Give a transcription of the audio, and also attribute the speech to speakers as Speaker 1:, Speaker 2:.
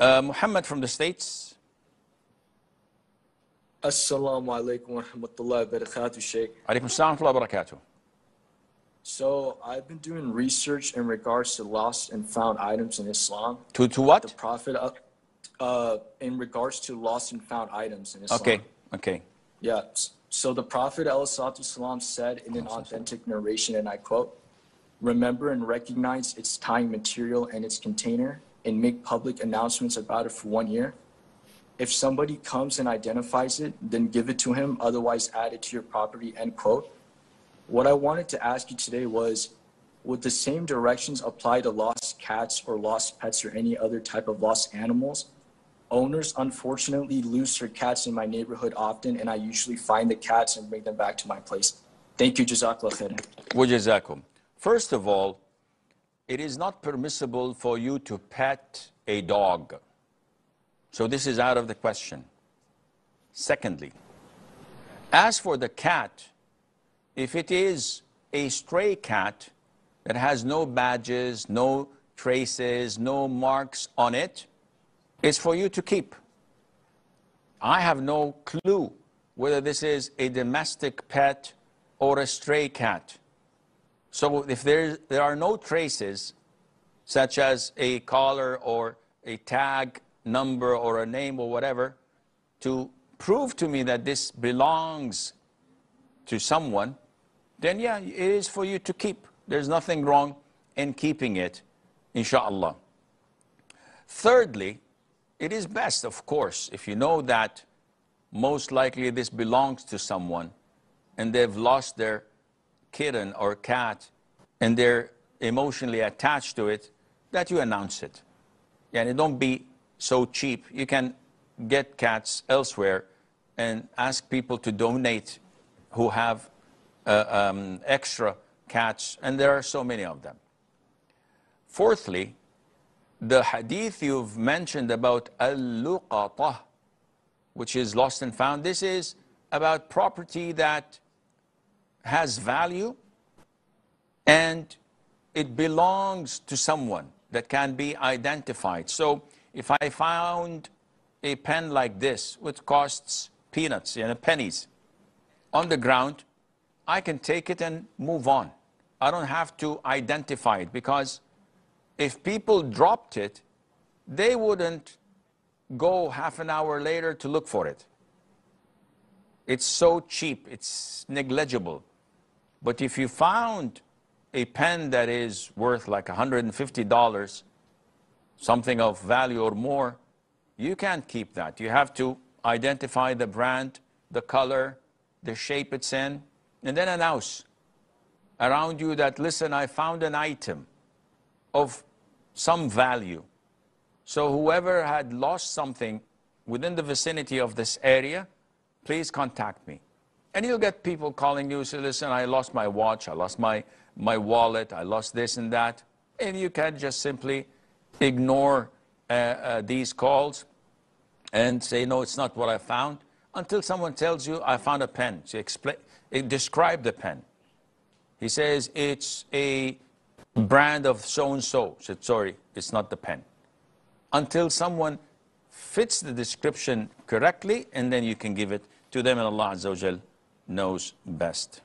Speaker 1: Muhammad from the States.
Speaker 2: Assalamu alaikum wa rahmatullahi wa barakatuh, Sheikh.
Speaker 1: Alaikum assalam wa rahmatullahi wa barakatuh.
Speaker 2: So I've been doing research in regards to lost and found items in Islam.
Speaker 1: To what?
Speaker 2: The Prophet, in regards to lost and found items in Islam.
Speaker 1: Okay.
Speaker 2: Yeah. So the Prophet ﷺ said in an authentic narration, and I quote, "Remember and recognize its tying material and its container, and make public announcements about it for 1 year. If somebody comes and identifies it, then give it to him, otherwise add it to your property," end quote. What I wanted to ask you today was, would the same directions apply to lost cats or lost pets or any other type of lost animals? Owners unfortunately lose their cats in my neighborhood often, and I usually find the cats and bring them back to my place. Thank you, Jazakallah khairan.
Speaker 1: Wa jazakum. First of all, it is not permissible for you to pet a dog. So this is out of the question. Secondly, as for the cat, if it is a stray cat that has no badges, no traces, no marks on it, it's for you to keep. I have no clue whether this is a domestic pet or a stray cat. So if there are no traces, such as a collar or a tag number or a name or whatever, to prove to me that this belongs to someone, then yeah, it is for you to keep. There's nothing wrong in keeping it, inshallah. Thirdly, it is best, of course, if you know that most likely this belongs to someone and they've lost their kitten or cat and they're emotionally attached to it, that you announce it. And don't be so cheap. You can get cats elsewhere and ask people to donate who have extra cats, and there are so many of them. Fourthly, the hadith you've mentioned about al-luqatah, which is lost and found, this is about property that has value and it belongs to someone that can be identified. So if I found a pen like this, which costs peanuts, pennies, on the ground, I can take it and move on. I don't have to identify it, because if people dropped it, they wouldn't go half an hour later to look for it. It's so cheap, it's negligible. But if you found a pen that is worth like $150, something of value or more, you can't keep that. You have to identify the brand, the color, the shape it's in, and then announce around you that, listen, I found an item of some value. So whoever had lost something within the vicinity of this area, please contact me. And you'll get people calling you, say, listen, I lost my watch, I lost my wallet, I lost this and that. And you can just simply ignore these calls and say, no, it's not what I found, until someone tells you, I found a pen. So describe the pen. He says, it's a brand of so-and-so. So, sorry, it's not the pen. Until someone fits the description correctly, and then you can give it to them, and Allah Azza wa Jal knows best.